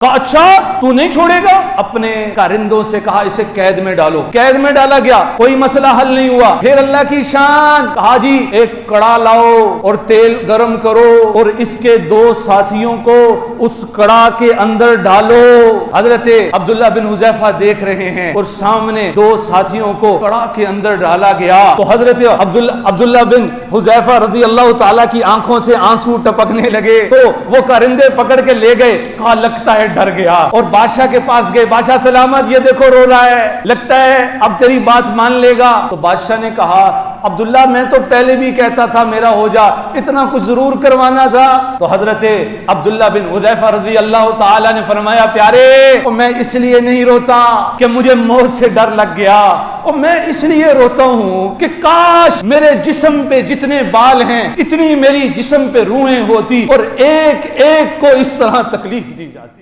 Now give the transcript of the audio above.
कहा अच्छा तू नहीं छोड़ेगा। अपने कारिंदों से कहा इसे कैद में डालो। कैद में डाला गया, कोई मसला हल नहीं हुआ। फिर अल्लाह की शान, कहा जी एक कड़ा लाओ और तेल गरम करो और इसके दो साथियों को उस कड़ा के अंदर डालो। हजरत अब्दुल्ला बिन हुजैफा देख रहे हैं और सामने दो साथियों को कड़ा के अंदर डाला गया। तो हजरत अब्दुल्ला बिन हुजैफा रजी अल्लाह ताला की आंखों से आंसू टपकने लगे। तो वो कारिंदे पकड़ के ले गए। कहा लगता है डर गया और बादशाह के पास गए। बादशाह सलामत, ये देखो रो रहा है, लगता है अब तेरी बात मान लेगा। तो बादशाह ने कहा अब्दुल्ला मैं तो पहले भी कहता था मेरा हो जा, इतना कुछ जरूर करवाना था। तो हजरत अब्दुल्ला बिन हुजैफा रज़ी अल्लाह ताला ने फरमाया प्यारे मैं इसलिए नहीं रोता कि मुझे मौत से डर लग गया, और मैं इसलिए रोता हूं कि काश मेरे जिस्म पे जितने बाल हैं इतनी मेरी जिस्म पे रूहें होती और एक एक को इस तरह तकलीफ दी जाती।